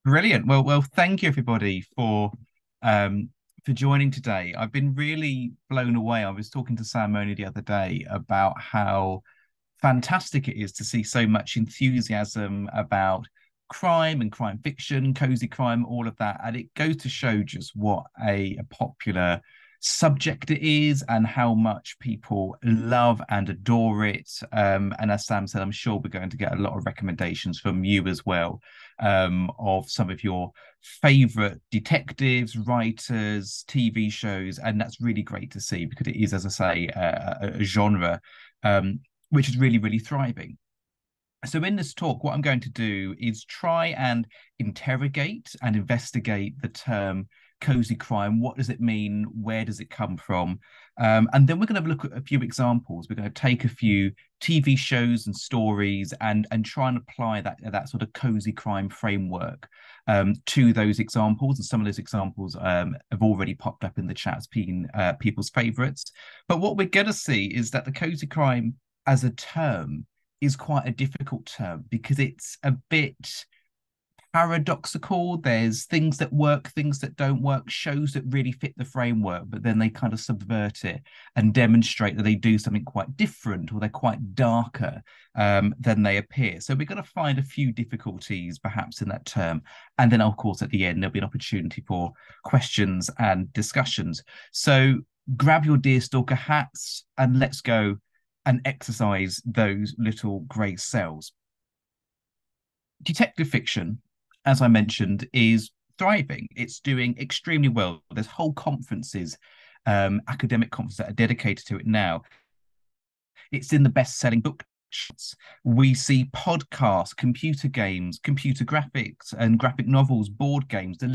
Brilliant. Well, thank you everybody um for joining today. I've been really blown away. I was talking to Sam only the other day about how fantastic it is to see so much enthusiasm about crime and crime fiction, cozy crime, all of that. And it goes to show just what a popular subject it is and how much people love and adore it. And as Sam said, I'm sure we're going to get a lot of recommendations from you as well, of some of your favorite detectives, writers, TV shows. And that's really great to see because it is, as I say, a genre which is really, really thriving. So, in this talk, what I'm going to do is try and interrogate and investigate the term cozy crime. What does it mean? Where does it come from? And then we're going to look at a few examples. We're going to take a few TV shows and stories and try and apply that sort of cozy crime framework to those examples. And some of those examples have already popped up in the chat as being people's favorites. But what we're going to see is that the cozy crime as a term is quite a difficult term because it's a bit paradoxical. There's things that work, things that don't work, shows that really fit the framework, but then they kind of subvert it and demonstrate that they do something quite different or they're quite darker than they appear. So we're going to find a few difficulties perhaps in that term. And then, of course, at the end, there'll be an opportunity for questions and discussions. So grab your deerstalker hats and let's go and exercise those little grey cells. Detective fiction, as I mentioned, is thriving. It's doing extremely well. There's whole conferences, academic conferences that are dedicated to it now. It's in the best-selling book. We see podcasts, computer games, computer graphics, and graphic novels, board games. The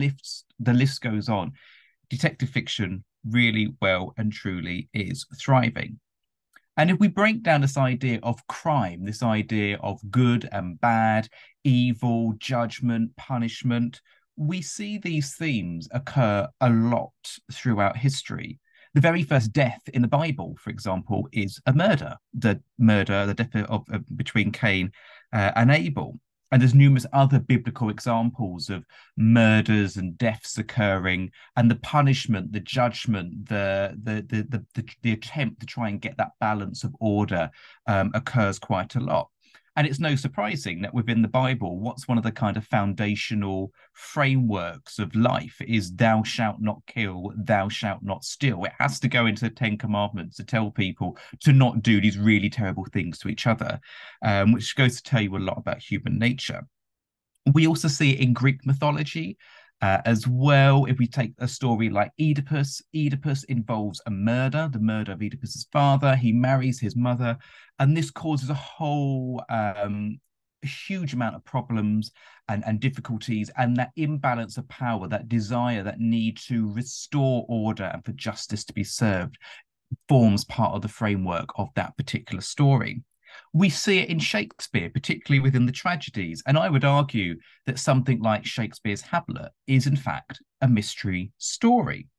list goes on. Detective fiction really well and truly is thriving. And if we break down this idea of crime, this idea of good and bad, evil, judgment, punishment, we see these themes occur a lot throughout history. The very first death in the Bible, for example, is a murder, the death between Cain and Abel. And there's numerous other biblical examples of murders and deaths occurring, and the punishment, the judgment, the attempt to try and get that balance of order occurs quite a lot. And it's no surprising that within the Bible, what's one of the kind of foundational frameworks of life is thou shalt not kill, thou shalt not steal. It has to go into the Ten Commandments to tell people to not do these really terrible things to each other, which goes to tell you a lot about human nature. We also see it in Greek mythology as well. If we take a story like Oedipus, Oedipus involves a murder, the murder of Oedipus's father. He marries his mother, and this causes a whole huge amount of problems and difficulties, and that imbalance of power, that desire, that need to restore order and for justice to be served forms part of the framework of that particular story. We see it in Shakespeare, particularly within the tragedies. And I would argue that something like Shakespeare's Hamlet is, in fact, a mystery story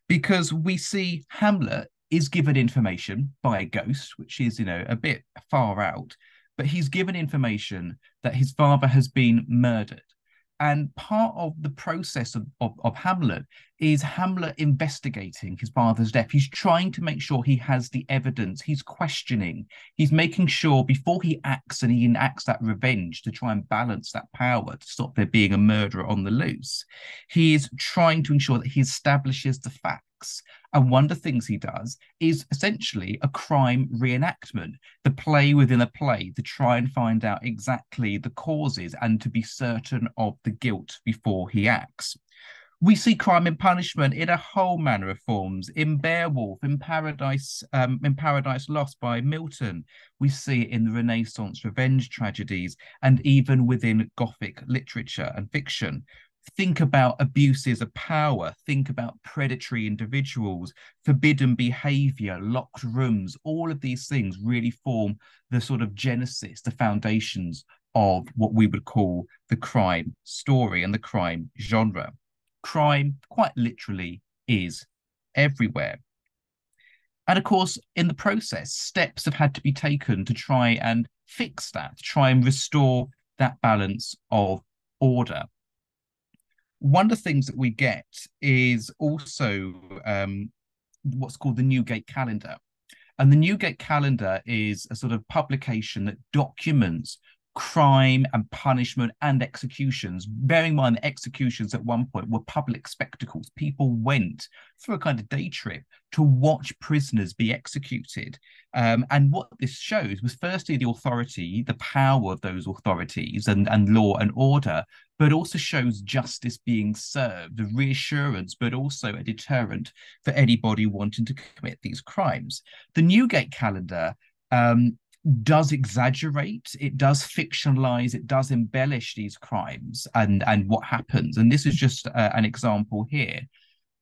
because we see Hamlet is given information by a ghost, which is, a bit far out, but he's given information that his father has been murdered. And part of the process of Hamlet is Hamlet investigating his father's death. He's trying to make sure he has the evidence. He's questioning. He's making sure before he acts and he enacts that revenge to try and balance that power to stop there being a murderer on the loose. He is trying to ensure that he establishes the facts. And one of the things he does is essentially a crime reenactment, the play within a play to try and find out exactly the causes and to be certain of the guilt before he acts. We see crime and punishment in a whole manner of forms. In Beowulf, in Paradise Lost by Milton, we see it in the Renaissance revenge tragedies, and even within Gothic literature and fiction. Think about abuses of power, think about predatory individuals, forbidden behavior, locked rooms. All of these things really form the sort of genesis, the foundations of what we would call the crime story and the crime genre. Crime, quite literally, is everywhere. And of course, in the process, steps have had to be taken to try and fix that, to try and restore that balance of order. one of the things that we get is also what's called the Newgate Calendar. And the Newgate Calendar is a sort of publication that documents crime and punishment and executions. Bearing in mind that executions at one point were public spectacles. People went for a kind of day trip to watch prisoners be executed. And what this shows was firstly the authority, the power of those authorities and law and order, but also shows justice being served, a reassurance, but also a deterrent for anybody wanting to commit these crimes. The Newgate Calendar does exaggerate, it does fictionalize, it does embellish these crimes and what happens. And this is just an example here.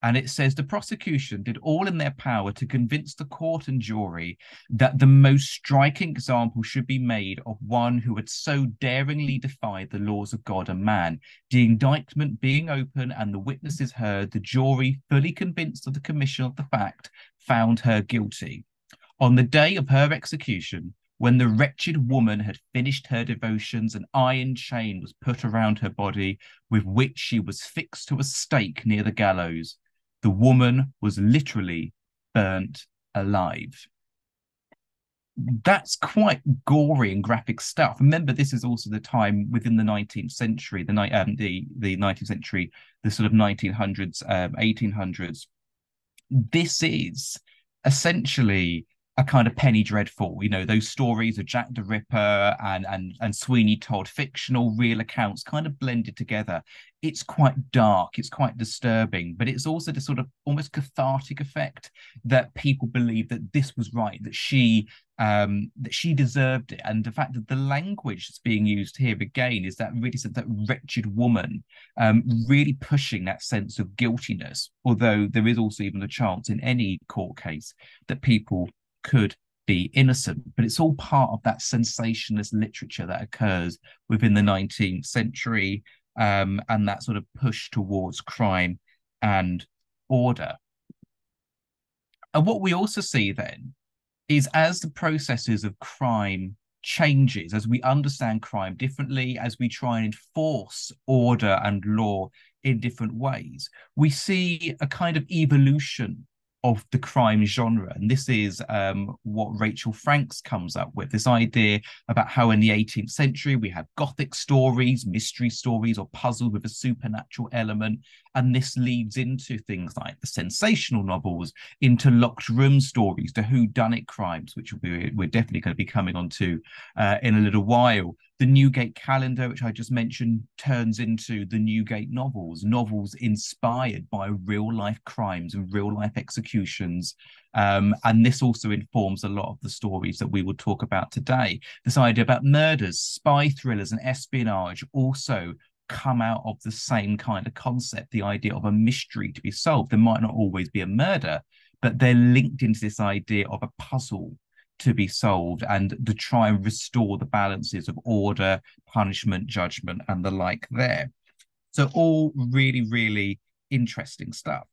And it says the prosecution did all in their power to convince the court and jury that the most striking example should be made of one who had so daringly defied the laws of God and man. The indictment being open and the witnesses heard, the jury, fully convinced of the commission of the fact, found her guilty. On the day of her execution, when the wretched woman had finished her devotions, an iron chain was put around her body, with which she was fixed to a stake near the gallows. The woman was literally burnt alive. That's quite gory and graphic stuff. Remember, this is also the time within the 19th century, the 19th century, the sort of 1900s, 1800s. This is essentially a kind of penny dreadful, those stories of Jack the Ripper and Sweeney Todd, fictional, real accounts kind of blended together. It's quite dark, it's quite disturbing, but it's also the sort of almost cathartic effect that people believe that this was right, that she deserved it. And the fact that the language that's being used here again is that really that wretched woman, really pushing that sense of guiltiness, although there is also even a chance in any court case that people could be innocent. But it's all part of that sensationalist literature that occurs within the 19th century, and that sort of push towards crime and order. And what we also see then is as the processes of crime changes, as we understand crime differently, as we try and enforce order and law in different ways, we see a kind of evolution of the crime genre. And this is what Rachel Franks comes up with, this idea about how in the 18th century we had Gothic stories, mystery stories, or puzzles with a supernatural element. And this leads into things like the sensational novels, into locked room stories, the whodunit crimes, which we're definitely going to be coming on to in a little while. The Newgate Calendar, which I just mentioned, turns into the Newgate novels, novels inspired by real life crimes and real life executions. And this also informs a lot of the stories that we will talk about today. This idea about murders, spy thrillers, and espionage also come out of the same kind of concept, the idea of a mystery to be solved. There might not always be a murder, but they're linked into this idea of a puzzle to be solved and to try and restore the balances of order, punishment, judgment, and the like there. So all really, really interesting stuff,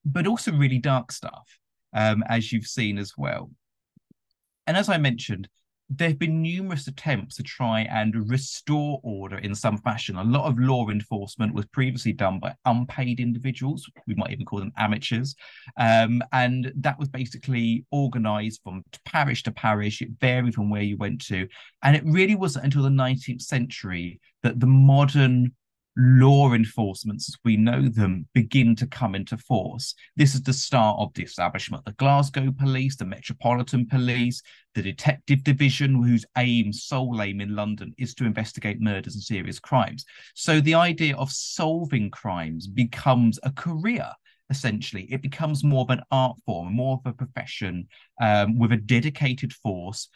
but also really dark stuff, as you've seen as well. And as I mentioned, there have been numerous attempts to try and restore order in some fashion. A lot of law enforcement was previously done by unpaid individuals. We might even call them amateurs. And that was basically organized from parish to parish. It varied from where you went to. And it really wasn't until the 19th century that the modern law enforcements as we know them begin to come into force. This is the start of the establishment of the Glasgow Police, the Metropolitan Police, the Detective Division, whose sole aim in London is to investigate murders and serious crimes. So the idea of solving crimes becomes a career. Essentially, it becomes more of an art form, more of a profession, with a dedicated force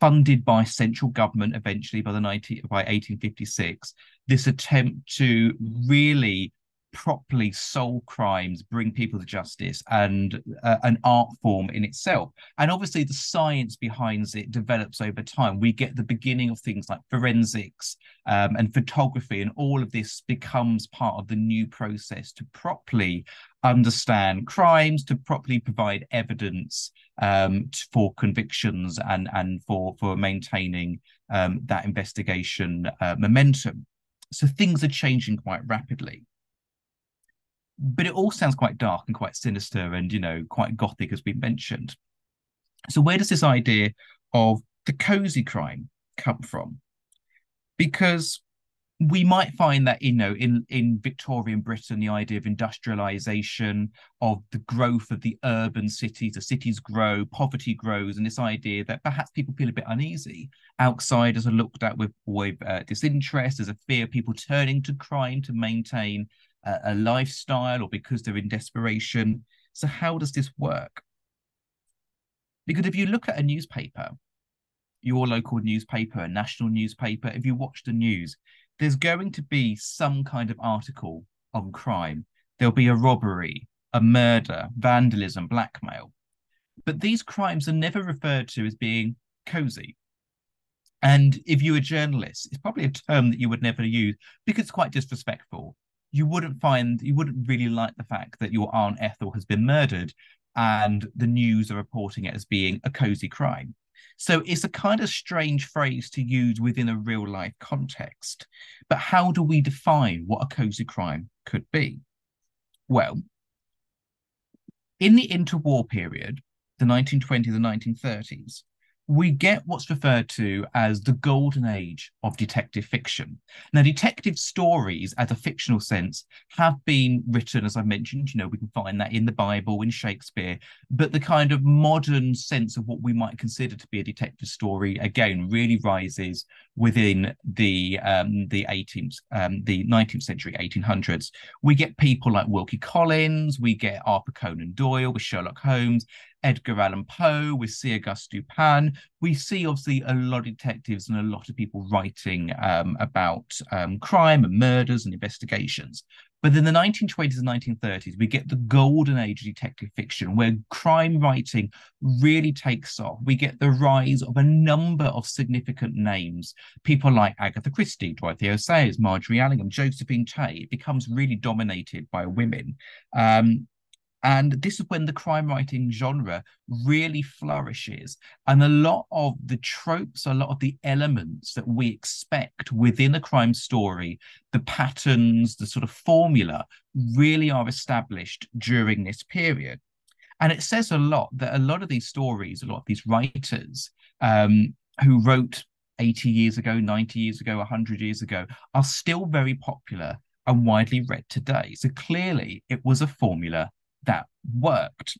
funded by central government eventually by 1856. This attempt to really properly solve crimes, bring people to justice, and an art form in itself. And obviously the science behind it develops over time. We get the beginning of things like forensics and photography, and all of this becomes part of the new process to properly understand crimes, to properly provide evidence for convictions and for maintaining that investigation momentum. So things are changing quite rapidly. but it all sounds quite dark and quite sinister and, quite gothic, as we mentioned. So where does this idea of the cozy crime come from? Because we might find that in Victorian Britain, the idea of industrialization, of the growth of the urban cities, the cities grow, poverty grows, and this idea that perhaps people feel a bit uneasy. Outsiders are looked at with disinterest. There's a fear of people turning to crime to maintain a lifestyle or because they're in desperation. So how does this work? Because if you look at a newspaper, your local newspaper, a national newspaper, if you watch the news, there's going to be some kind of article on crime. There'll be a robbery, a murder, vandalism, blackmail. But these crimes are never referred to as being cozy. And if you're a journalist, it's probably a term that you would never use because it's quite disrespectful. You wouldn't really like the fact that your Aunt Ethel has been murdered and the news are reporting it as being a cozy crime. So it's a kind of strange phrase to use within a real life context. But how do we define what a cozy crime could be? Well, in the interwar period, the 1920s and 1930s, we get what's referred to as the golden age of detective fiction. Now, detective stories, as a fictional sense, have been written, as I mentioned, we can find that in the Bible, in Shakespeare, but the kind of modern sense of what we might consider to be a detective story, again, really rises within the 19th century, 1800s. We get people like Wilkie Collins, we get Arthur Conan Doyle with Sherlock Holmes, Edgar Allan Poe, with C. Auguste Dupin. We see obviously a lot of detectives and a lot of people writing about crime and murders and investigations. But in the 1920s and 1930s, we get the golden age of detective fiction where crime writing really takes off. We get the rise of a number of significant names. People like Agatha Christie, Dorothy Sayers, Marjorie Allingham, Josephine Tey. It becomes really dominated by women. And this is when the crime writing genre really flourishes. And a lot of the tropes, a lot of the elements that we expect within a crime story, the patterns, the sort of formula, really are established during this period. And it says a lot that a lot of these stories, a lot of these writers who wrote 80 years ago, 90 years ago, 100 years ago, are still very popular and widely read today. So clearly it was a formula that worked.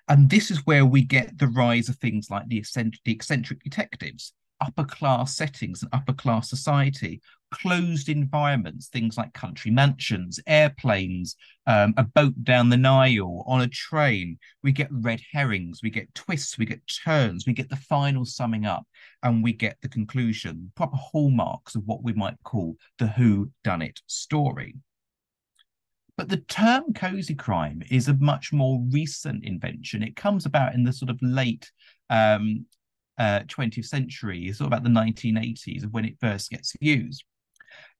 And this is where we get the rise of things like the eccentric detectives, upper class settings and upper class society, closed environments, things like country mansions, airplanes, a boat down the Nile, on a train. We get red herrings, we get twists, we get turns, we get the final summing up, and we get the conclusion, proper hallmarks of what we might call the who done it story. But the term cozy crime is a much more recent invention. It comes about in the sort of late 20th century, sort of about the 1980s, when it first gets used.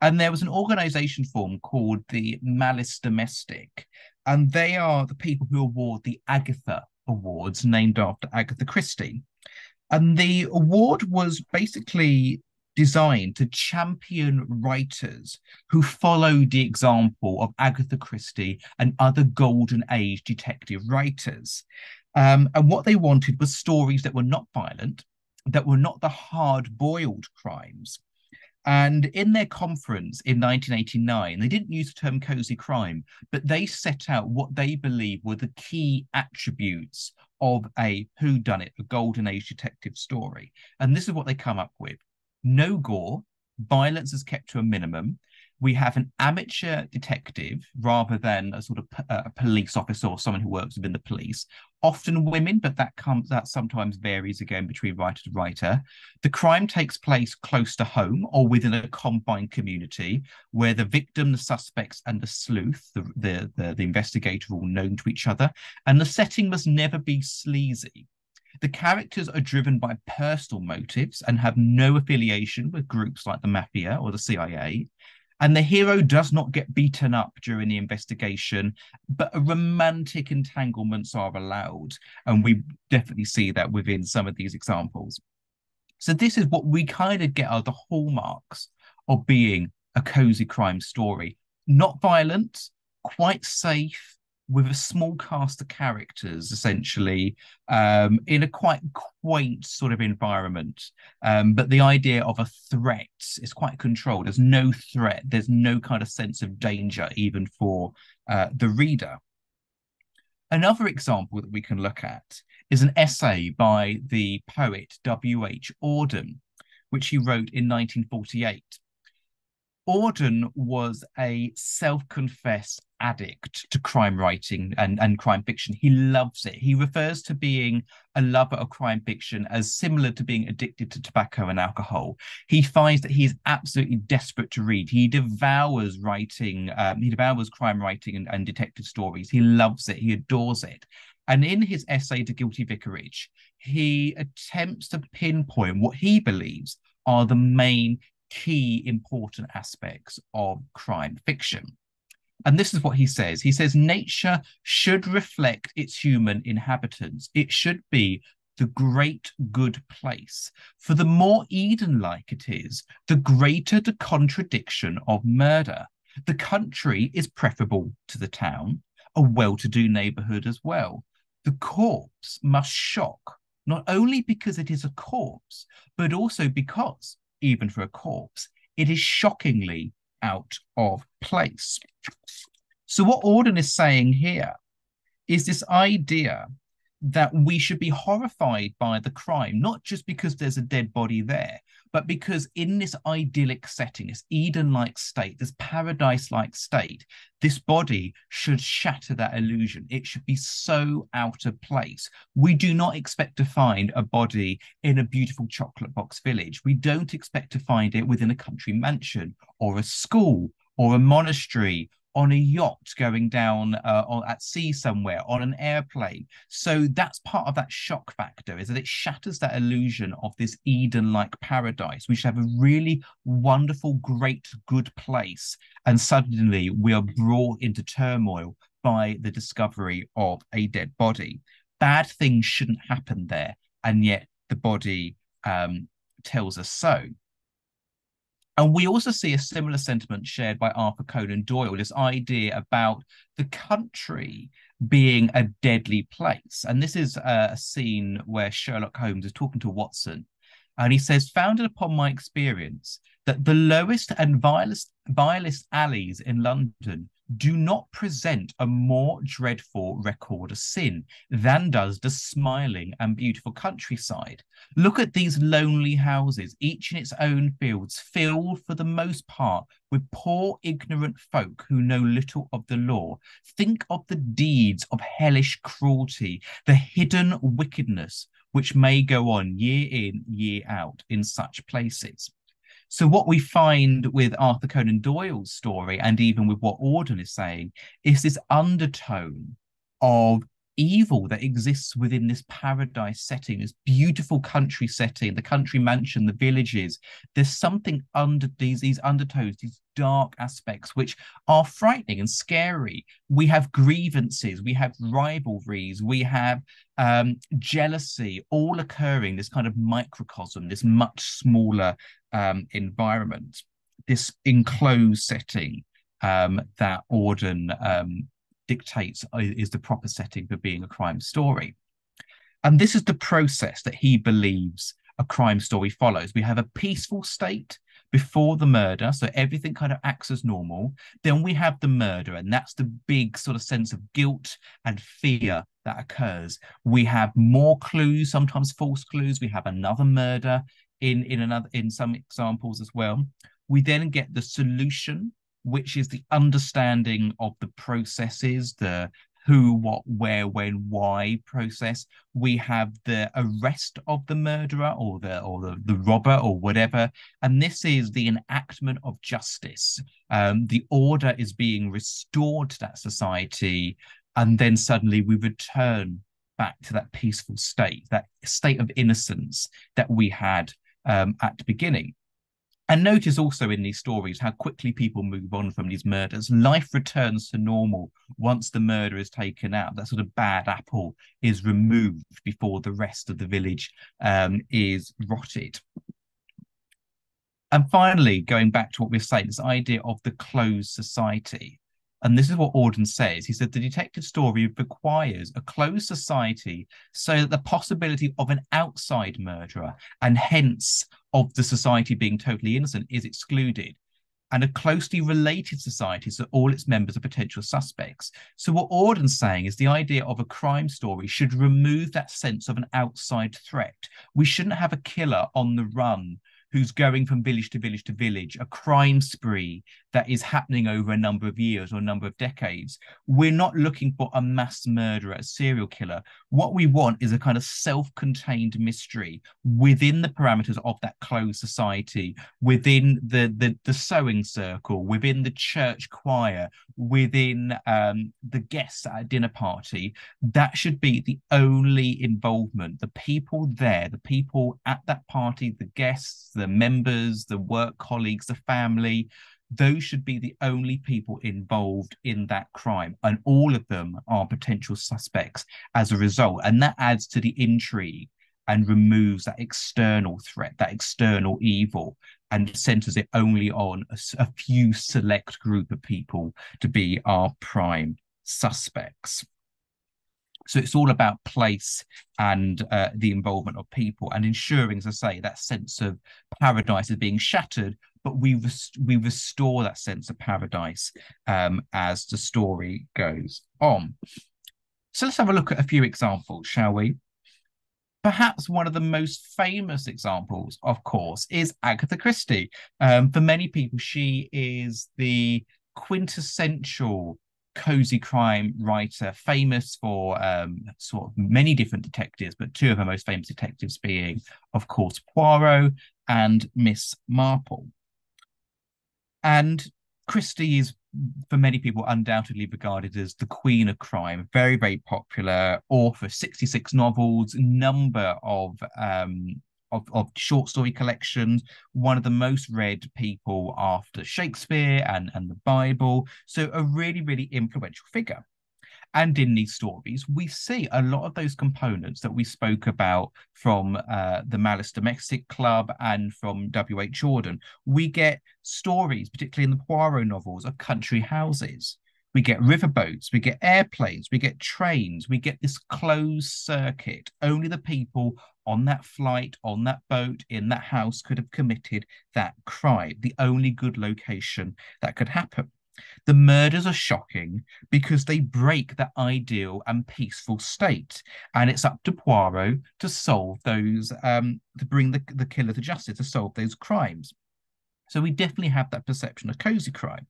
And there was an organization formed called the Malice Domestic, and they are the people who award the Agatha Awards, named after Agatha Christie. And the award was basically designed to champion writers who followed the example of Agatha Christie and other golden age detective writers. And what they wanted was stories that were not violent, that were not the hard-boiled crimes. And in their conference in 1989, they didn't use the term cozy crime, but they set out what they believe were the key attributes of a whodunit, a golden age detective story. And this is what they come up with. No gore, violence is kept to a minimum. We have an amateur detective rather than a sort of a police officer or someone who works within the police. Often women, but that sometimes varies again between writer to writer. The crime takes place close to home or within a confined community where the victim, the suspects, and the sleuth, the investigator, are all known to each other. And the setting must never be sleazy. The characters are driven by personal motives and have no affiliation with groups like the mafia or the CIA. And the hero does not get beaten up during the investigation, but romantic entanglements are allowed. And we definitely see that within some of these examples. So this is what we kind of get are the hallmarks of being a cozy crime story. Not violent, quite safe with a small cast of characters, essentially, in a quite quaint sort of environment. But the idea of a threat is quite controlled. There's no threat. There's no kind of sense of danger, even for the reader. Another example that we can look at is an essay by the poet W.H. Auden, which he wrote in 1948. Auden was a self-confessed addict to crime writing and crime fiction. He loves it. He refers to being a lover of crime fiction as similar to being addicted to tobacco and alcohol. He finds that he is absolutely desperate to read. He devours writing, he devours crime writing and detective stories. He loves it. He adores it. And in his essay, The Guilty Vicarage, he attempts to pinpoint what he believes are the main key important aspects of crime fiction. And this is what he says. He says, nature should reflect its human inhabitants. It should be the great good place. For the more Eden-like it is, the greater the contradiction of murder. The country is preferable to the town, a well-to-do neighborhood as well. The corpse must shock, not only because it is a corpse, but also because, even for a corpse, it is shockingly out of place. So what Auden is saying here is this idea that we should be horrified by the crime, not just because there's a dead body there, but because in this idyllic setting, this Eden-like state, this paradise-like state, this body should shatter that illusion. It should be so out of place. We do not expect to find a body in a beautiful chocolate box village. We don't expect to find it within a country mansion or a school or a monastery, on a yacht going down at sea somewhere, on an airplane. So that's part of that shock factor, is that it shatters that illusion of this Eden-like paradise. We should have a really wonderful, great, good place. And suddenly we are brought into turmoil by the discovery of a dead body. Bad things shouldn't happen there. And yet the body tells us so. And we also see a similar sentiment shared by Arthur Conan Doyle, this idea about the country being a deadly place. And this is a scene where Sherlock Holmes is talking to Watson. And he says, founded upon my experience that the lowest and vilest alleys in London do not present a more dreadful record of sin than does the smiling and beautiful countryside. Look at these lonely houses, each in its own fields, filled for the most part with poor ignorant folk who know little of the law. Think of the deeds of hellish cruelty, the hidden wickedness which may go on year in, year out in such places. So what we find with Arthur Conan Doyle's story, and even with what Auden is saying, is this undertone of evil that exists within this paradise setting, this beautiful country setting, the country mansion, the villages. There's something under these undertones, these dark aspects, which are frightening and scary. We have grievances, we have rivalries, we have jealousy, all occurring, this kind of microcosm, this much smaller environment, this enclosed setting that Auden dictates is the proper setting for being a crime story. And this is the process that he believes a crime story follows. We have a peaceful state before the murder, so everything kind of acts as normal. Then we have the murder, and that's the big sort of sense of guilt and fear that occurs. We have more clues, sometimes false clues. We have another murder in some examples as well. We then get the solution, which is the understanding of the processes, the who, what, where, when, why process. We have the arrest of the murderer or the robber or whatever. And this is the enactment of justice. The order is being restored to that society. And then suddenly we return back to that peaceful state, that state of innocence that we had at the beginning. And notice also in these stories how quickly people move on from these murders. Life returns to normal once the murder is taken out. That sort of bad apple is removed before the rest of the village is rotted. And finally, going back to what we're saying, this idea of the closed society. And this is what Auden says. He said the detective story requires a closed society so that the possibility of an outside murderer, and hence of the society being totally innocent, is excluded, and a closely related society so all its members are potential suspects. So what Auden's saying is the idea of a crime story should remove that sense of an outside threat. We shouldn't have a killer on the run who's going from village to village to village, a crime spree that is happening over a number of years or a number of decades. We're not looking for a mass murderer, a serial killer. What we want is a kind of self-contained mystery within the parameters of that closed society, within the sewing circle, within the church choir, within the guests at a dinner party. That should be the only involvement. The people there, the people at that party, the guests, the members, the work colleagues, the family, those should be the only people involved in that crime. And all of them are potential suspects as a result. And that adds to the intrigue and removes that external threat, that external evil, and centers it only on a few select group of people to be our prime suspects. So it's all about place and the involvement of people and ensuring, as I say, that sense of paradise is being shattered, but we restore that sense of paradise as the story goes on. So let's have a look at a few examples, shall we? Perhaps one of the most famous examples, of course, is Agatha Christie. For many people, she is the quintessential cozy crime writer, famous for sort of many different detectives, but two of her most famous detectives being, of course, Poirot and Miss Marple. And Christie is, for many people, undoubtedly regarded as the queen of crime. Very, very popular author, 66 novels, number of short story collections, one of the most read people after Shakespeare and the Bible. So a really, really influential figure. And in these stories, we see a lot of those components that we spoke about from the Malice Domestic Club and from W.H. Auden. We get stories, particularly in the Poirot novels, of country houses. We get riverboats, we get airplanes, we get trains, we get this closed circuit. Only the people on that flight, on that boat, in that house could have committed that crime, the only good location that could happen. The murders are shocking because they break that ideal and peaceful state. And it's up to Poirot to solve those, to bring the killer to justice, to solve those crimes. So we definitely have that perception of cozy crime.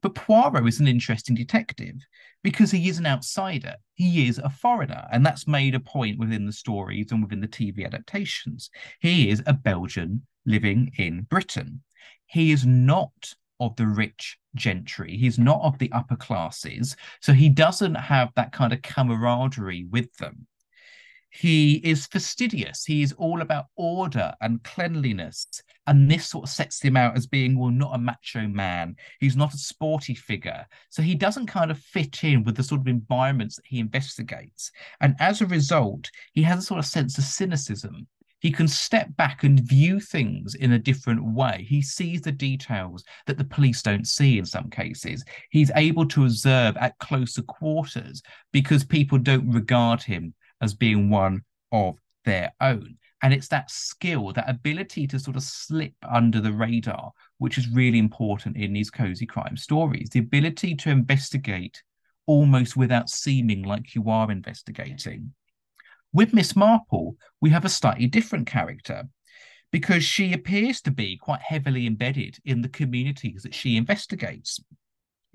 But Poirot is an interesting detective because he is an outsider. He is a foreigner, and that's made a point within the stories and within the TV adaptations. He is a Belgian living in Britain. He is not of the rich gentry. He's not of the upper classes, so he doesn't have that kind of camaraderie with them. He is fastidious. He is all about order and cleanliness. And this sort of sets him out as being, well, not a macho man. He's not a sporty figure. So he doesn't kind of fit in with the sort of environments that he investigates. And as a result, he has a sort of sense of cynicism. He can step back and view things in a different way. He sees the details that the police don't see in some cases. He's able to observe at closer quarters because people don't regard him as being one of their own. And it's that skill, that ability to sort of slip under the radar, which is really important in these cozy crime stories. The ability to investigate almost without seeming like you are investigating. With Miss Marple, we have a slightly different character because she appears to be quite heavily embedded in the communities that she investigates.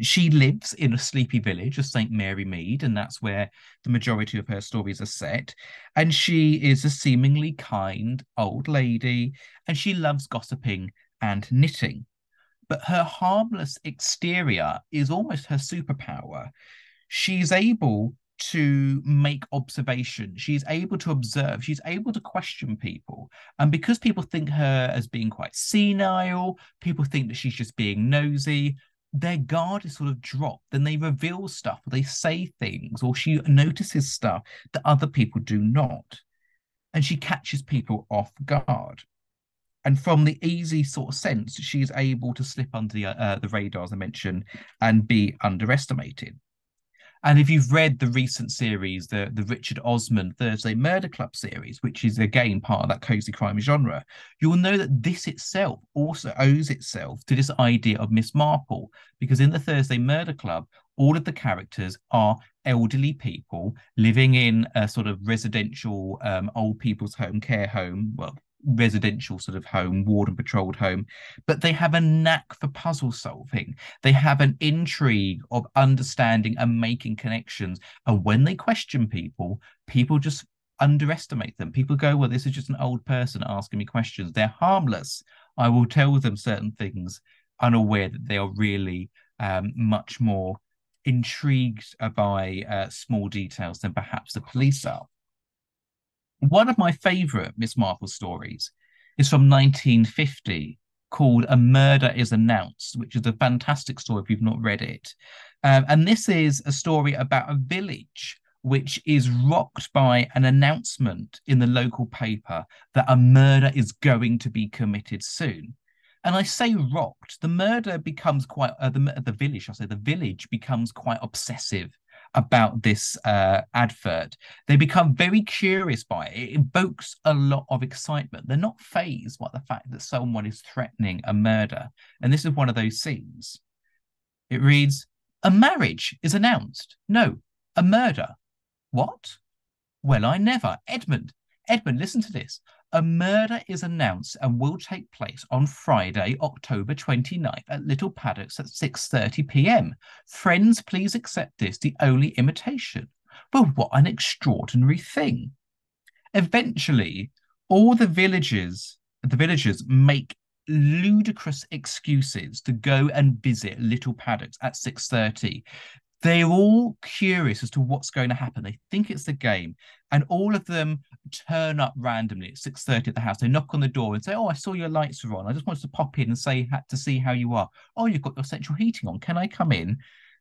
She lives in a sleepy village of St. Mary Mead, and that's where the majority of her stories are set. And she is a seemingly kind old lady, and she loves gossiping and knitting. But her harmless exterior is almost her superpower. She's able to make observation. She's able to observe. She's able to question people. And because people think her as being quite senile, people think that she's just being nosy, their guard is sort of dropped. Then they reveal stuff, or they say things, or she notices stuff that other people do not. And she catches people off guard. And from the easy sort of sense, she is able to slip under the radar, as I mentioned, and be underestimated. And if you've read the recent series, the Richard Osman Thursday Murder Club series, which is again part of that cozy crime genre, you'll know that this itself also owes itself to this idea of Miss Marple, because in the Thursday Murder Club, all of the characters are elderly people living in a sort of residential old people's home, care home, well, residential sort of home, warden patrolled home, but they have a knack for puzzle solving. They have an intrigue of understanding and making connections. And when they question people, people just underestimate them. People go, well, this is just an old person asking me questions. They're harmless. I will tell them certain things, unaware that they are really much more intrigued by small details than perhaps the police are. One of my favorite Miss Marple stories is from 1950 called A Murder is Announced, which is a fantastic story if you've not read it. And this is a story about a village which is rocked by an announcement in the local paper that a murder is going to be committed soon. And I say rocked, the murder becomes quite, the village, I say the village becomes quite obsessive about this advert. They become very curious by it. It invokes a lot of excitement. They're not fazed by the fact that someone is threatening a murder. And this is one of those scenes. It reads, a marriage is announced. No, a murder. What? Well, I never. Edmund, listen to this. A murder is announced and will take place on Friday, October 29th at Little Paddocks at 6:30 p.m. Friends, please accept this, the only invitation. But what an extraordinary thing. Eventually, all the villagers make ludicrous excuses to go and visit Little Paddocks at 6:30. They're all curious as to what's going to happen. They think it's the game. And all of them turn up randomly at 6:30 at the house. They knock on the door and say, oh, I saw your lights were on. I just wanted to pop in and say to see how you are. Oh, you've got your central heating on. Can I come in?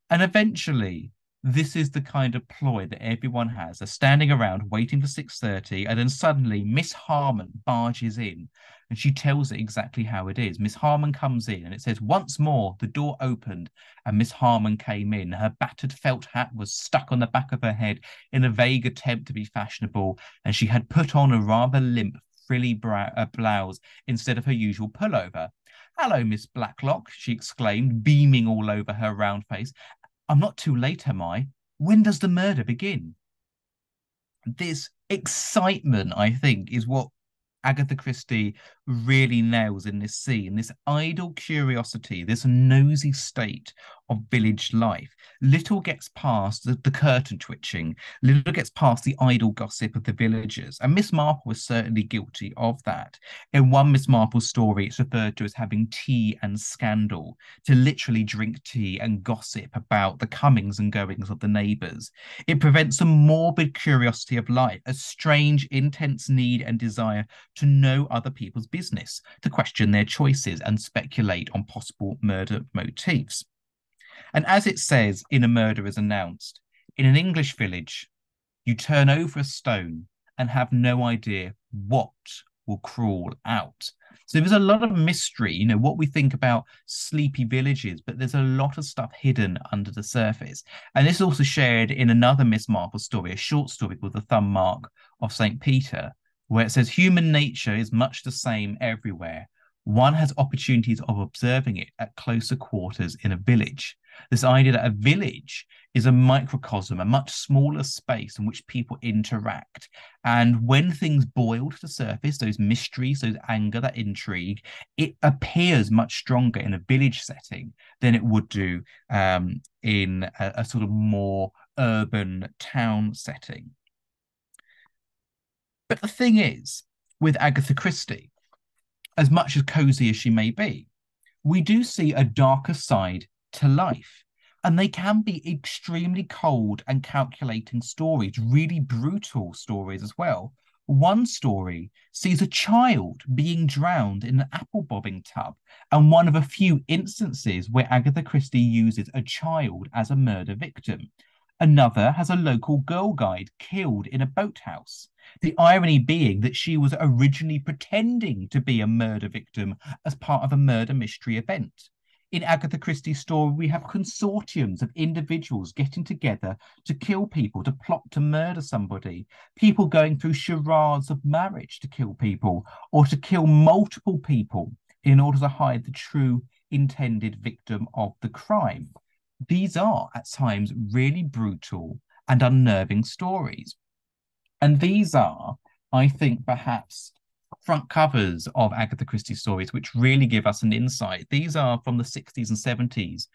And eventually, this is the kind of ploy that everyone has. They're standing around waiting for 6:30, and then suddenly Miss Harmon barges in and she tells it exactly how it is. Miss Harmon comes in and it says, once more, the door opened and Miss Harmon came in. Her battered felt hat was stuck on the back of her head in a vague attempt to be fashionable, and she had put on a rather limp, frilly blouse instead of her usual pullover. Hello, Miss Blacklock, she exclaimed, beaming all over her round face. I'm not too late, am I? When does the murder begin? This excitement, I think, is what Agatha Christie really nails in this scene. This idle curiosity, this nosy state of village life. Little gets past the curtain twitching. Little gets past the idle gossip of the villagers. And Miss Marple was certainly guilty of that. In one Miss Marple story, it's referred to as having tea and scandal, to literally drink tea and gossip about the comings and goings of the neighbours. It prevents a morbid curiosity of life, a strange, intense need and desire to know other people's business, to question their choices and speculate on possible murder motifs. And as it says in A Murder is Announced, in an English village, you turn over a stone and have no idea what will crawl out. So there's a lot of mystery, you know, what we think about sleepy villages, but there's a lot of stuff hidden under the surface. And this is also shared in another Miss Marple story, a short story called The Thumb Mark of St. Peter, where it says human nature is much the same everywhere. One has opportunities of observing it at closer quarters in a village. This idea that a village is a microcosm, a much smaller space in which people interact. And when things boil to the surface, those mysteries, those anger, that intrigue, it appears much stronger in a village setting than it would do in a sort of more urban town setting. But the thing is, with Agatha Christie, as much as cozy as she may be, we do see a darker side to life. And they can be extremely cold and calculating stories, really brutal stories as well. One story sees a child being drowned in an apple bobbing tub, and one of a few instances where Agatha Christie uses a child as a murder victim. Another has a local girl guide killed in a boathouse. The irony being that she was originally pretending to be a murder victim as part of a murder mystery event. In Agatha Christie's story, we have consortiums of individuals getting together to kill people, to plot to murder somebody, people going through charades of marriage to kill people, or to kill multiple people in order to hide the true intended victim of the crime. These are at times really brutal and unnerving stories. And these are, I think, perhaps front covers of Agatha Christie stories, which really give us an insight. These are from the 60s and 70s,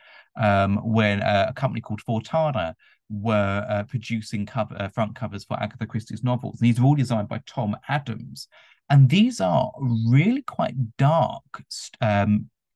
when a company called Fortana were producing front covers for Agatha Christie's novels. These were all designed by Tom Adams. And these are really quite dark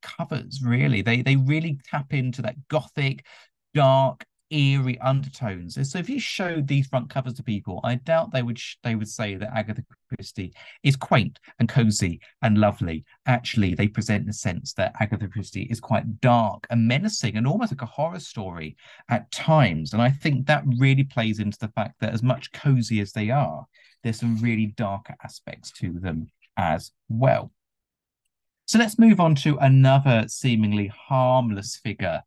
covers, really. They really tap into that gothic, dark, eerie undertones. So if you showed these front covers to people, I doubt they would say that Agatha Christie is quaint and cozy and lovely. Actually, they present the sense that Agatha Christie is quite dark and menacing and almost like a horror story at times. And I think that really plays into the fact that as much cozy as they are, there's some really darker aspects to them as well. So let's move on to another seemingly harmless figure,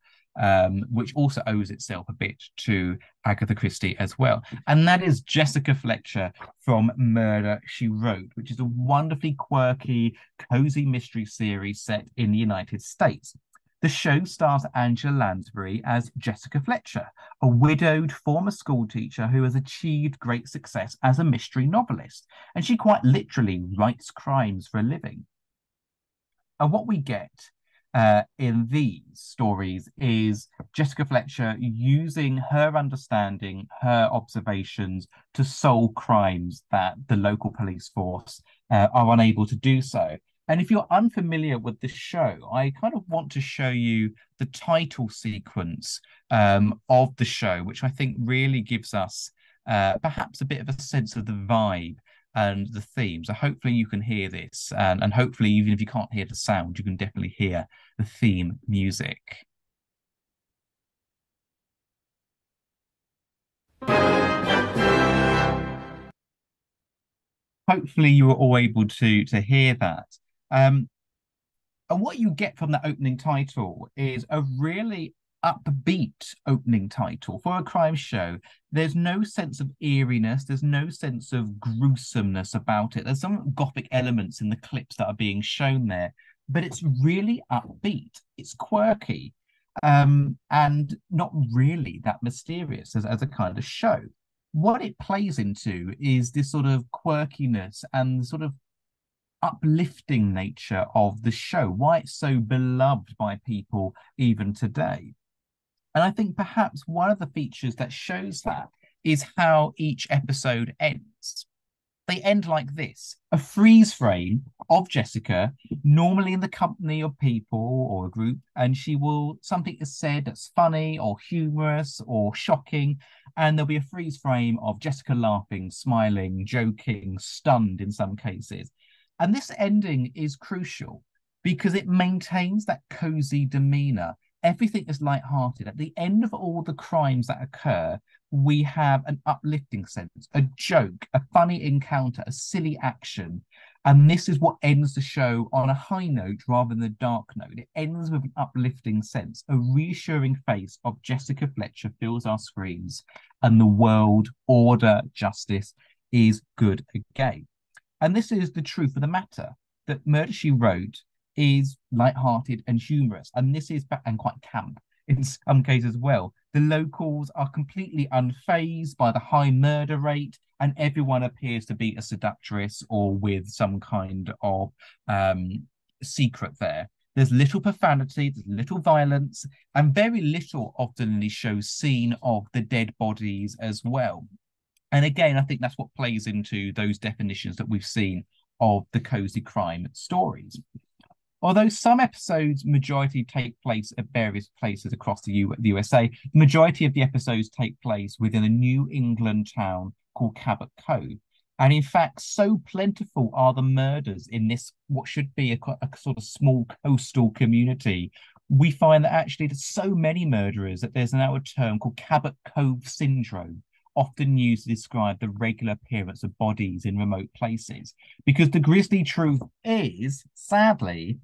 which also owes itself a bit to Agatha Christie as well. And that is Jessica Fletcher from Murder, She Wrote, which is a wonderfully quirky, cozy mystery series set in the United States. The show stars Angela Lansbury as Jessica Fletcher, a widowed former schoolteacher who has achieved great success as a mystery novelist. And she quite literally writes crimes for a living. And what we get in these stories is Jessica Fletcher using her understanding, her observations to solve crimes that the local police force are unable to do so. And if you're unfamiliar with the show, I kind of want to show you the title sequence of the show, which I think really gives us perhaps a bit of a sense of the vibe and the theme. So hopefully you can hear this, and hopefully even if you can't hear the sound, you can definitely hear the theme music. Hopefully you were all able to hear that. Um, and what you get from that opening title is a really upbeat opening title for a crime show. There's no sense of eeriness, there's no sense of gruesomeness about it. There's some gothic elements in the clips that are being shown there, but it's really upbeat, it's quirky, and not really that mysterious as a kind of show. What it plays into is this sort of quirkiness and sort of uplifting nature of the show, why it's so beloved by people even today. And I think perhaps one of the features that shows that is how each episode ends. They end like this: a freeze frame of Jessica, normally in the company of people or a group, and something is said that's funny or humorous or shocking, and there'll be a freeze frame of Jessica laughing, smiling, joking, stunned in some cases. And this ending is crucial because it maintains that cozy demeanor. Everything is light-hearted. At the end of all the crimes that occur, we have an uplifting sense, a joke, a funny encounter, a silly action. And this is what ends the show on a high note rather than a dark note. It ends with an uplifting sense. A reassuring face of Jessica Fletcher fills our screens, and the world, order, justice is good again. And this is the truth of the matter, that Murder, She Wrote is light-hearted and humorous, and this is and quite camp in some cases as well. The locals are completely unfazed by the high murder rate, and everyone appears to be a seductress or with some kind of secret there. There's little profanity, there's little violence, and very little often in these shows seen of the dead bodies as well. And again, I think that's what plays into those definitions that we've seen of the cozy crime stories. Although some episodes majority take place at various places across the USA, the majority of the episodes take place within a New England town called Cabot Cove. And in fact, so plentiful are the murders in this, what should be a sort of small coastal community we find that actually there's so many murderers that there's now a term called Cabot Cove syndrome, often used to describe the regular appearance of bodies in remote places. Because the grisly truth is, sadly,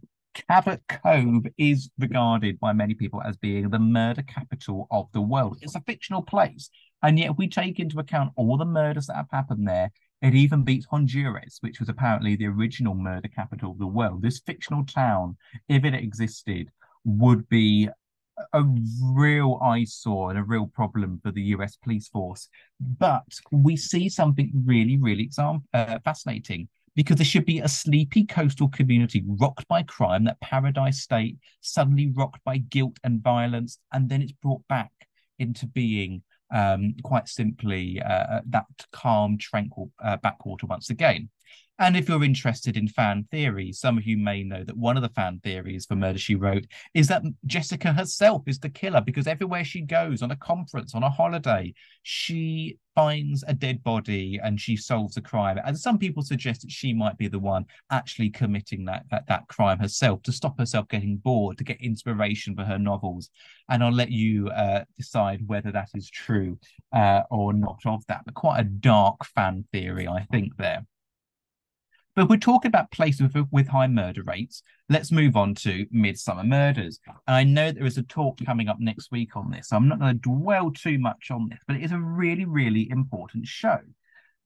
Cabot Cove is regarded by many people as being the murder capital of the world. It's a fictional place. And yet, if we take into account all the murders that have happened there, it even beats Honduras, which was apparently the original murder capital of the world. This fictional town, if it existed, would be a real eyesore and a real problem for the US police force. But we see something really, really fascinating because there should be a sleepy coastal community rocked by crime, that paradise state suddenly rocked by guilt and violence, and then it's brought back into being quite simply that calm, tranquil backwater once again. And if you're interested in fan theories, some of you may know that one of the fan theories for Murder, She Wrote is that Jessica herself is the killer because everywhere she goes, on a conference, on a holiday, she finds a dead body and she solves a crime. And some people suggest that she might be the one actually committing that crime herself to stop herself getting bored, to get inspiration for her novels. And I'll let you decide whether that is true or not of that. But quite a dark fan theory, I think, there. But we're talking about places with high murder rates. Let's move on to Midsummer Murders. And I know there is a talk coming up next week on this, so I'm not going to dwell too much on this, but it is a really, really important show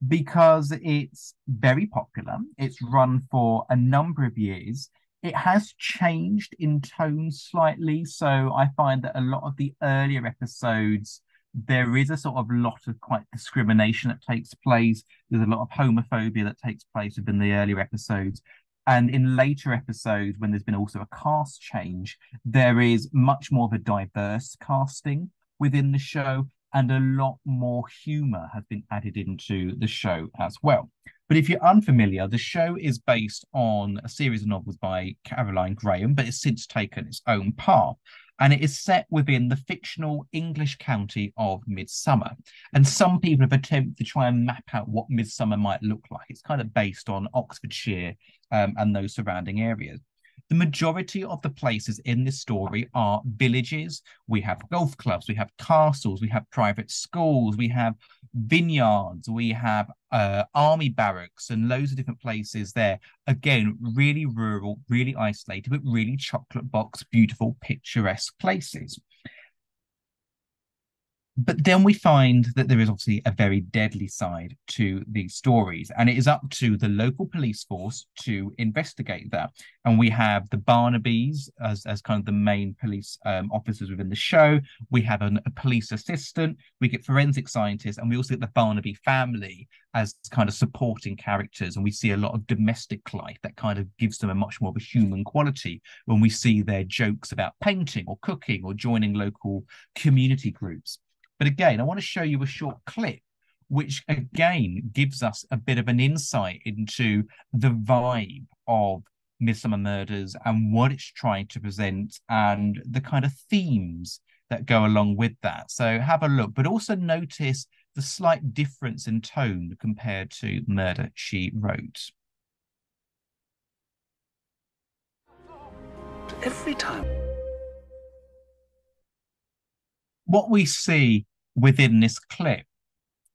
because it's very popular. It's run for a number of years. It has changed in tone slightly. So I find that a lot of the earlier episodes, there is a sort of lot of quite discrimination that takes place. There's a lot of homophobia that takes place within the earlier episodes. And in later episodes, when there's been also a cast change, there is much more of a diverse casting within the show, and a lot more humor has been added into the show as well. But if you're unfamiliar, the show is based on a series of novels by Caroline Graham, but it's since taken its own path. And it is set within the fictional English county of Midsummer. And some people have attempted to try and map out what Midsummer might look like. It's kind of based on Oxfordshire and those surrounding areas. The majority of the places in this story are villages. We have golf clubs, we have castles, we have private schools, we have vineyards, we have army barracks, and loads of different places there. Again, really rural, really isolated, but really chocolate box, beautiful, picturesque places. But then we find that there is obviously a very deadly side to these stories, and it is up to the local police force to investigate that. And we have the Barnabys as kind of the main police officers within the show. We have a police assistant, we get forensic scientists, and we also get the Barnaby family as kind of supporting characters. And we see a lot of domestic life that kind of gives them a much more of a human quality when we see their jokes about painting or cooking or joining local community groups. But again, I want to show you a short clip, which again gives us a bit of an insight into the vibe of Midsummer Murders and what it's trying to present and the kind of themes that go along with that. So have a look, but also notice the slight difference in tone compared to Murder, She Wrote. Every time. What we see within this clip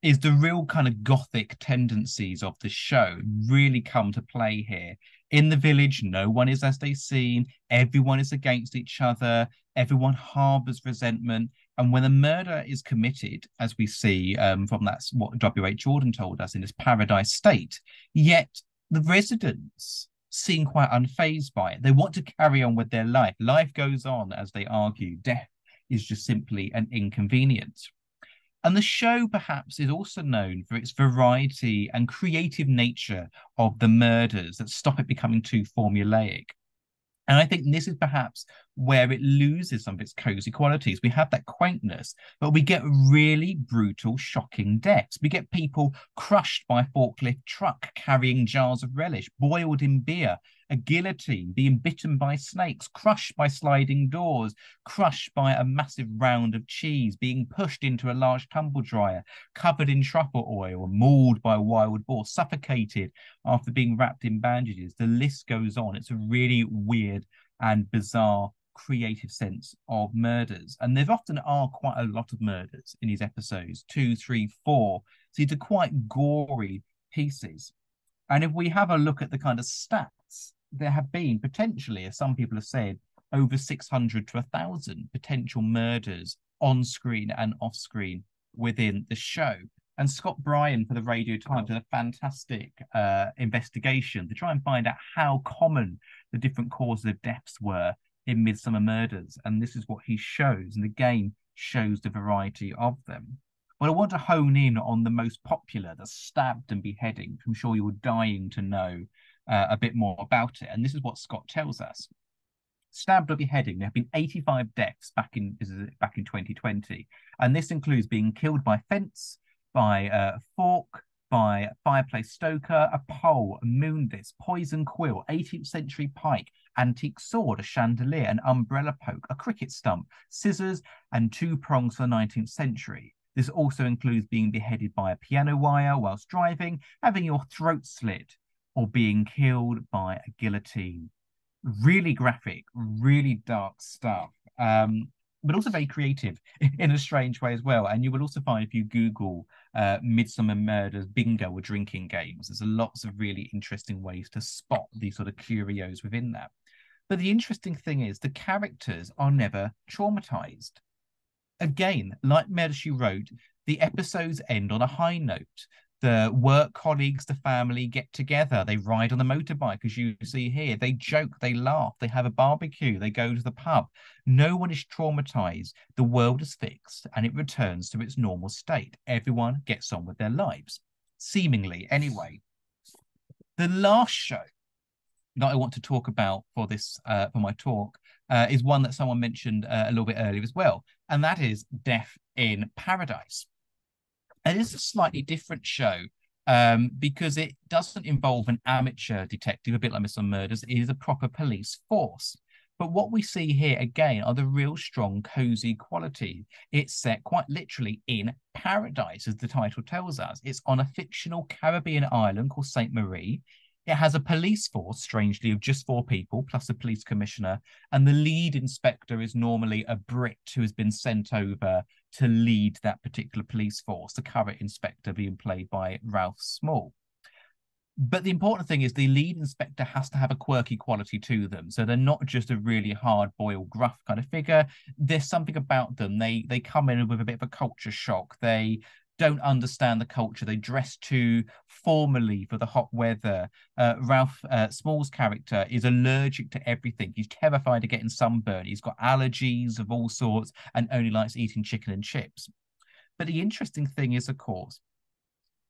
is the real kind of gothic tendencies of the show really come to play here. In the village, no one is as they seem. Everyone is against each other. Everyone harbors resentment. And when a murder is committed, as we see from that's what W.H. Jordan told us in this paradise state, yet the residents seem quite unfazed by it. They want to carry on with their life. Life goes on, as they argue. Death is just simply an inconvenience. And the show perhaps is also known for its variety and creative nature of the murders that stop it becoming too formulaic. And I think this is perhaps where it loses some of its cozy qualities. We have that quaintness, but we get really brutal, shocking deaths. We get people crushed by a forklift truck carrying jars of relish, boiled in beer, a guillotine, being bitten by snakes, crushed by sliding doors, crushed by a massive round of cheese, being pushed into a large tumble dryer, covered in truffle oil, mauled by a wild boar, suffocated after being wrapped in bandages. The list goes on. It's a really weird and bizarre creative sense of murders. And there often are quite a lot of murders in these episodes, 2, 3, 4. So these are quite gory pieces. And if we have a look at the kind of stats, there have been potentially, as some people have said, over 600 to 1,000 potential murders on screen and off screen within the show. And Scott Bryan for the Radio Times did a fantastic investigation to try and find out how common the different causes of deaths were in Midsummer Murders. And this is what he shows. And the game shows the variety of them. But I want to hone in on the most popular, the stabbed and beheading. I'm sure you're dying to know a bit more about it. And this is what Scott tells us. Stabbed or beheading, there have been 85 deaths back in 2020. And this includes being killed by fence, by a fork, by fireplace stoker, a pole, a moondice, poison quill, 18th century pike, antique sword, a chandelier, an umbrella poke, a cricket stump, scissors, and 2 prongs for the 19th century. This also includes being beheaded by a piano wire whilst driving, having your throat slit, or being killed by a guillotine. Really graphic, really dark stuff, but also very creative in a strange way as well. And you will also find, if you Google Midsummer Murders bingo or drinking games, there's lots of really interesting ways to spot these sort of curios within that. But the interesting thing is the characters are never traumatized. Again, like Murder, She Wrote, the episodes end on a high note. The work colleagues, the family get together. They ride on the motorbike, as you see here. They joke, they laugh, they have a barbecue, they go to the pub. No one is traumatized. The world is fixed and it returns to its normal state. Everyone gets on with their lives, seemingly anyway. The last show that I want to talk about for this for my talk is one that someone mentioned a little bit earlier as well, and that is Death in Paradise. And it's a slightly different show because it doesn't involve an amateur detective, a bit like Midsummer Murders. It is a proper police force. But what we see here again are the real strong cozy quality. It's set quite literally in paradise, as the title tells us. It's on a fictional Caribbean island called Saint Marie. It has a police force, strangely, of just 4 people, plus a police commissioner. And the lead inspector is normally a Brit who has been sent over to lead that particular police force, the current inspector being played by Ralph Small. But the important thing is the lead inspector has to have a quirky quality to them. So they're not just a really hard-boiled, gruff kind of figure. There's something about them. They come in with a bit of a culture shock. They don't understand the culture. They dress too formally for the hot weather. Ralph Small's character is allergic to everything. He's terrified of getting sunburn. He's got allergies of all sorts and only likes eating chicken and chips. But the interesting thing is, of course,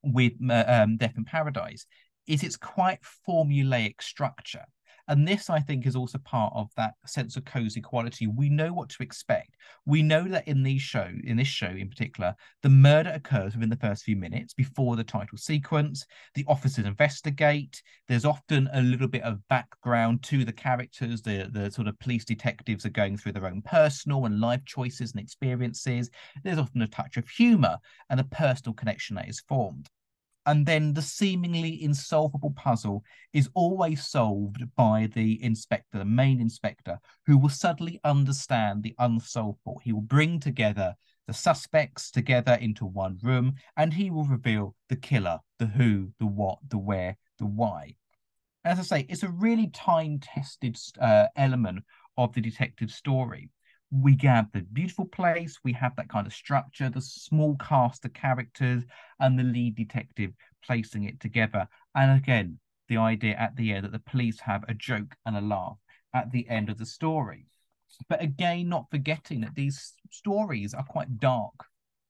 with Death in Paradise, is it's quite formulaic structure. And this, I think, is also part of that sense of cozy quality. We know what to expect. We know that in this show in particular, the murder occurs within the first few minutes before the title sequence. The officers investigate. There's often a little bit of background to the characters. The sort of police detectives are going through their own personal and life choices and experiences. There's often a touch of humor and a personal connection that is formed. And then the seemingly insolvable puzzle is always solved by the inspector, the main inspector, who will suddenly understand the unsolvable. He will bring together the suspects together into one room, and he will reveal the killer, the who, the what, the where, the why. As I say, it's a really time-tested element of the detective story. We have the beautiful place, we have that kind of structure, the small cast of characters, and the lead detective placing it together. And again, the idea at the end that the police have a joke and a laugh at the end of the story. But again, not forgetting that these stories are quite dark,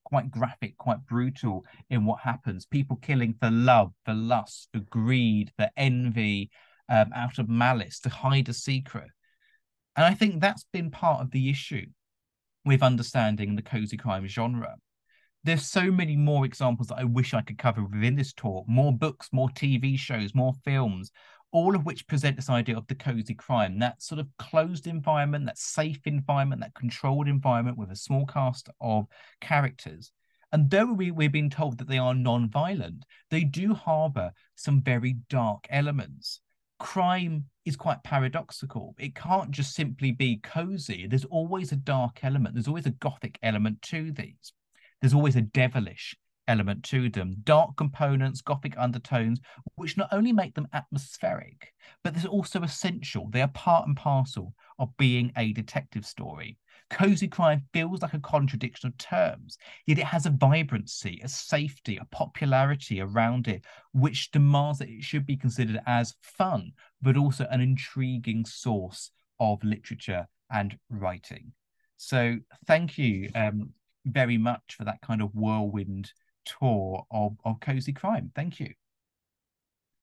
quite graphic, quite brutal in what happens. People killing for love, for lust, for greed, for envy, out of malice, to hide a secret. And I think that's been part of the issue with understanding the cozy crime genre. There's so many more examples that I wish I could cover within this talk, more books, more TV shows, more films, all of which present this idea of the cozy crime, that sort of closed environment, that safe environment, that controlled environment with a small cast of characters. And though we're being told that they are non-violent, they do harbour some very dark elements. Crime is quite paradoxical. It can't just simply be cozy. There's always a dark element. There's always a gothic element to these. There's always a devilish element to them. Dark components, gothic undertones, which not only make them atmospheric, but they're also essential. They are part and parcel of being a detective story. Cozy crime feels like a contradiction of terms, yet it has a vibrancy, a safety, a popularity around it, which demands that it should be considered as fun, but also an intriguing source of literature and writing. So thank you very much for that kind of whirlwind tour of cozy crime. Thank you.